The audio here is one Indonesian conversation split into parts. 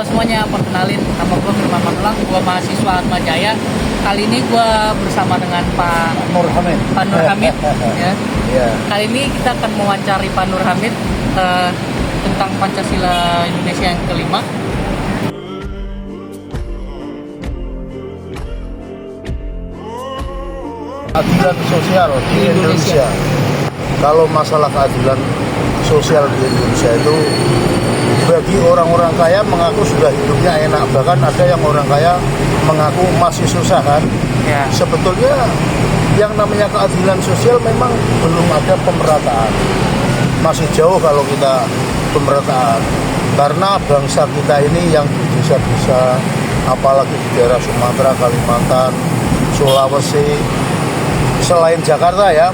semuanya, perkenalin nama gue Firman Manulang, gue mahasiswa Atmajaya. Kali ini gue bersama dengan Pak Nur Hamid ya. Yeah. Kali ini kita akan mewawancari Pak Nur Hamid tentang Pancasila Indonesia yang kelima. Keadilan sosial di Indonesia. Kalau masalah keadilan sosial di Indonesia itu, bagi orang-orang kaya mengaku sudah hidupnya enak, bahkan ada yang orang kaya mengaku masih susah kan. Ya. Sebetulnya yang namanya keadilan sosial memang belum ada pemerataan, masih jauh kalau kita pemerataan, karena bangsa kita ini yang di desa-desa, apalagi di daerah Sumatera, Kalimantan, Sulawesi, selain Jakarta ya,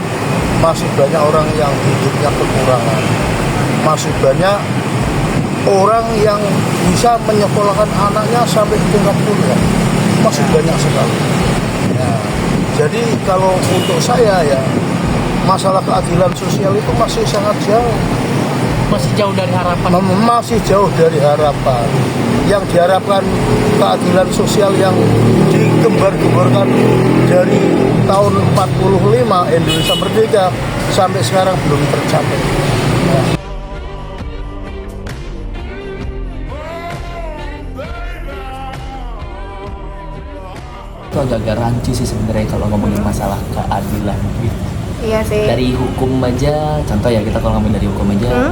masih banyak orang yang hidupnya kekurangan, masih banyak orang yang bisa menyekolahkan anaknya sampai tingkat kuliah, masih banyak sekali ya. Jadi kalau untuk saya ya, masalah keadilan sosial itu masih sangat jauh, Masih jauh dari harapan. masih jauh dari harapan. Yang diharapkan keadilan sosial yang digembar-gemborkan dari tahun 45 Indonesia merdeka sampai sekarang belum tercapai. Itu agak rancu sih sebenarnya kalau ngomongin masalah keadilan gitu. Iya sih. Dari hukum aja, contoh ya, kita kalau ngomongin dari hukum aja,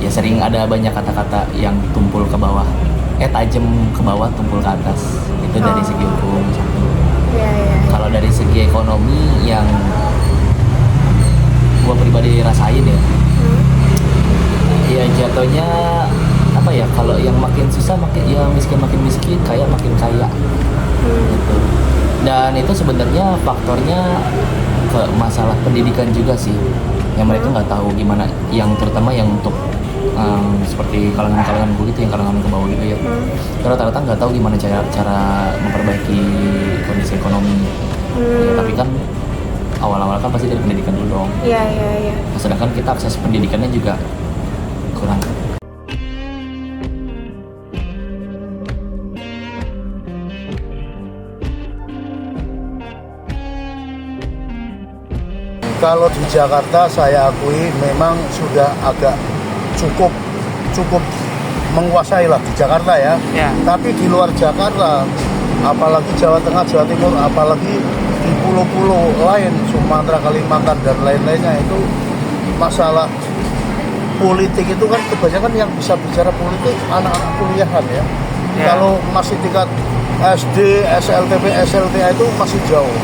ya sering ada banyak kata-kata yang tumpul ke bawah, tajam ke bawah, tumpul ke atas. Itu dari segi hukum. Iya, iya. Kalau dari segi ekonomi yang gua pribadi rasain ya, ya jatuhnya apa ya? Kalau yang makin susah makin makin miskin, kaya makin kaya. Gitu. Dan itu sebenarnya faktornya ke masalah pendidikan juga sih, yang mereka nggak tahu gimana, yang terutama yang untuk seperti kalangan gue gitu, yang kalangan ke bawah gitu ya, rata-rata nggak tahu gimana cara memperbaiki kondisi ekonomi. Ya, tapi kan awal-awal kan pasti dari pendidikan dulu dong. Iya, iya, iya. Sedangkan kita akses pendidikannya juga kurang. Kalau di Jakarta saya akui memang sudah agak cukup menguasai lah di Jakarta ya. Ya. Tapi di luar Jakarta, apalagi Jawa Tengah, Jawa Timur, apalagi di pulau-pulau lain, Sumatera, Kalimantan dan lain-lainnya, itu masalah politik itu kan kebanyakan yang bisa bicara politik anak-anak kuliahan ya. Ya. Kalau masih tingkat SD, SLTP, SLTA itu masih jauh.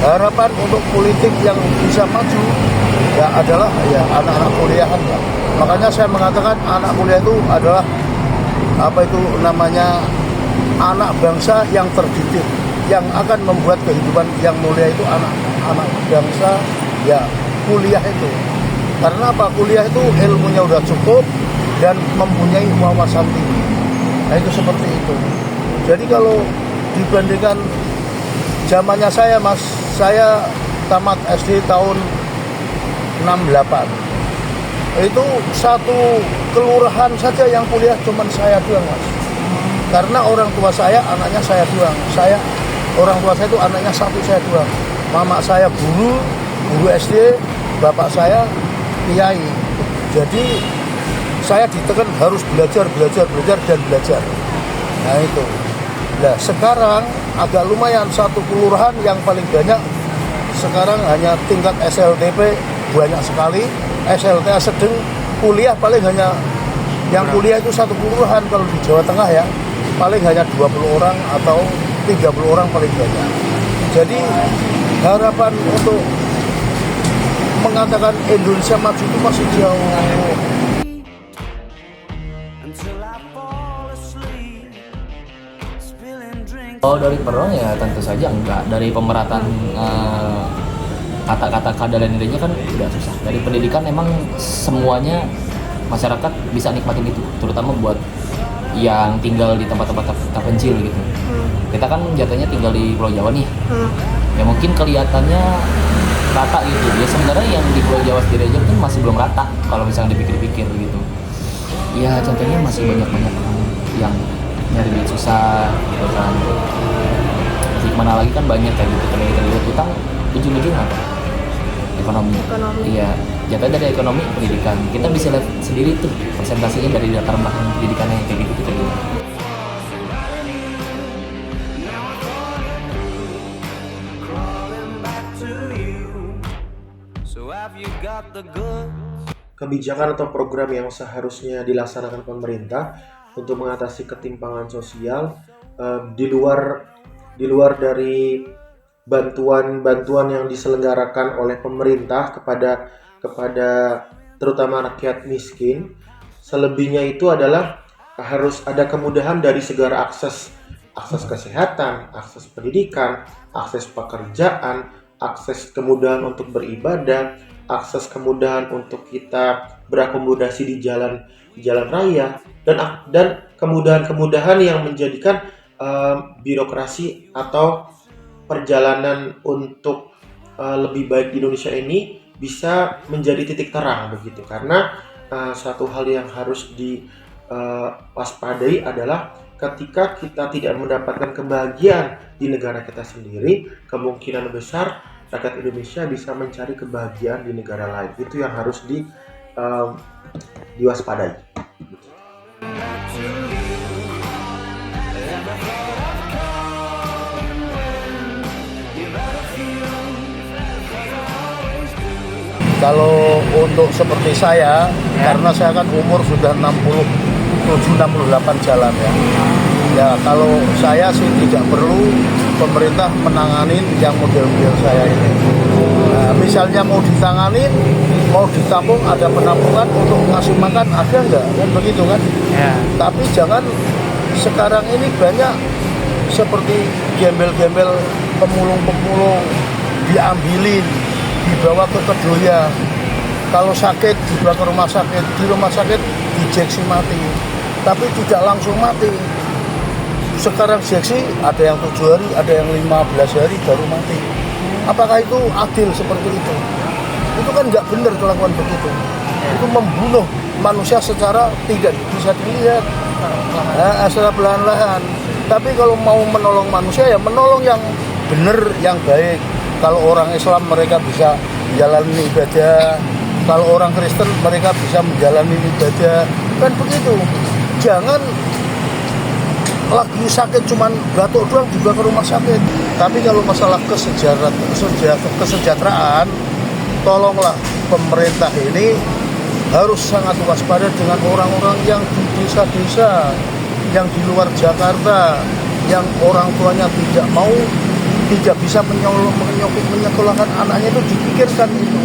Harapan untuk politik yang bisa maju ya adalah ya anak-anak kuliahan ya. Makanya saya mengatakan anak kuliah itu adalah apa itu namanya, anak bangsa yang terdidik, yang akan membuat kehidupan yang mulia itu anak bangsa ya kuliah itu. Karena apa? Kuliah itu ilmunya udah cukup dan mempunyai wawasan tinggi. Nah itu seperti itu. Jadi kalau dibandingkan zamannya saya, Mas, saya tamat SD tahun 68. Itu satu kelurahan saja yang kuliah cuman saya doang, Mas. Karena orang tua saya, anaknya saya doang. Orang tua saya itu anaknya satu, saya doang. Mama saya guru SD, bapak saya kiai. Jadi saya ditekan harus belajar dan belajar. Nah itu. Nah sekarang agak lumayan, satu kelurahan yang paling banyak sekarang hanya tingkat SLTP banyak sekali, SLTA sedang, kuliah paling hanya yang kuliah itu satu kelurahan. Kalau di Jawa Tengah ya paling hanya 20 orang atau 30 orang paling banyak. Jadi harapan untuk mengatakan Indonesia maju itu masih jauh. Kalau dari peron ya tentu saja enggak. Dari pemerataan kata-kata keadilan Indonesia kan udah susah. Dari pendidikan emang semuanya masyarakat bisa nikmatin itu, terutama buat yang tinggal di tempat-tempat terpencil gitu. Kita kan jatuhnya tinggal di Pulau Jawa nih. Ya mungkin kelihatannya rata gitu. Ya sebenarnya yang di Pulau Jawa sendiri aja kan masih belum rata kalau misalnya dipikir-pikir gitu. Ya contohnya masih banyak-banyak yang nyari duit susah gitu kan. Gimana lagi kan banyak kayak gitu, terlilit utang, ujung-ujung apa? Ekonomi. Iya, jatuh dari ekonomi pendidikan. Kita bisa lihat sendiri tuh presentasinya dari latar belakang pendidikannya yang kayak gitu kayak gitu. Kebijakan atau program yang seharusnya dilaksanakan pemerintah untuk mengatasi ketimpangan sosial di luar dari bantuan yang diselenggarakan oleh pemerintah kepada terutama rakyat miskin. Selebihnya itu adalah harus ada kemudahan dari segala akses kesehatan, akses pendidikan, akses pekerjaan, akses kemudahan untuk beribadah, akses kemudahan untuk kita berakomodasi di jalan raya, dan kemudahan-kemudahan yang menjadikan birokrasi atau perjalanan untuk lebih baik di Indonesia ini bisa menjadi titik terang begitu. Karena satu hal yang harus diwaspadai adalah ketika kita tidak mendapatkan kebahagiaan di negara kita sendiri, kemungkinan besar rakyat Indonesia bisa mencari kebahagiaan di negara lain. Itu yang harus diwaspadai. Kalau untuk seperti saya, karena saya kan umur sudah 67-68 jalan ya. Ya kalau saya sih tidak perlu pemerintah menanganin yang model-model saya ini. Nah, misalnya mau ditanganin, mau ditampung, ada penampungan untuk ngasih makan, ada enggak? Kan begitu kan? Ya. Tapi jangan sekarang ini banyak seperti gembel-gembel, pemulung-pemulung diambilin, dibawa ke kedoya. Kalau sakit dibawa ke rumah sakit, di rumah sakit diinjeksi mati, tapi tidak langsung mati. Sekarang injeksi ada yang 7 hari, ada yang 15 hari baru mati. Apakah itu adil seperti itu? Itu kan nggak benar kelakuan begitu. Itu membunuh manusia secara tidak bisa dilihat, secara perlahan-lahan. Tapi kalau mau menolong manusia ya menolong yang benar, yang baik. Kalau orang Islam mereka bisa menjalani ibadah, kalau orang Kristen mereka bisa menjalani ibadah, kan begitu. Jangan lagi sakit cuman batuk doang juga ke rumah sakit. Tapi kalau masalah kesejahteraan, tolonglah pemerintah ini harus sangat waspada dengan orang-orang yang di desa-desa, yang di luar Jakarta, yang orang tuanya tidak bisa menyekolahkan anaknya, itu dipikirkan itu.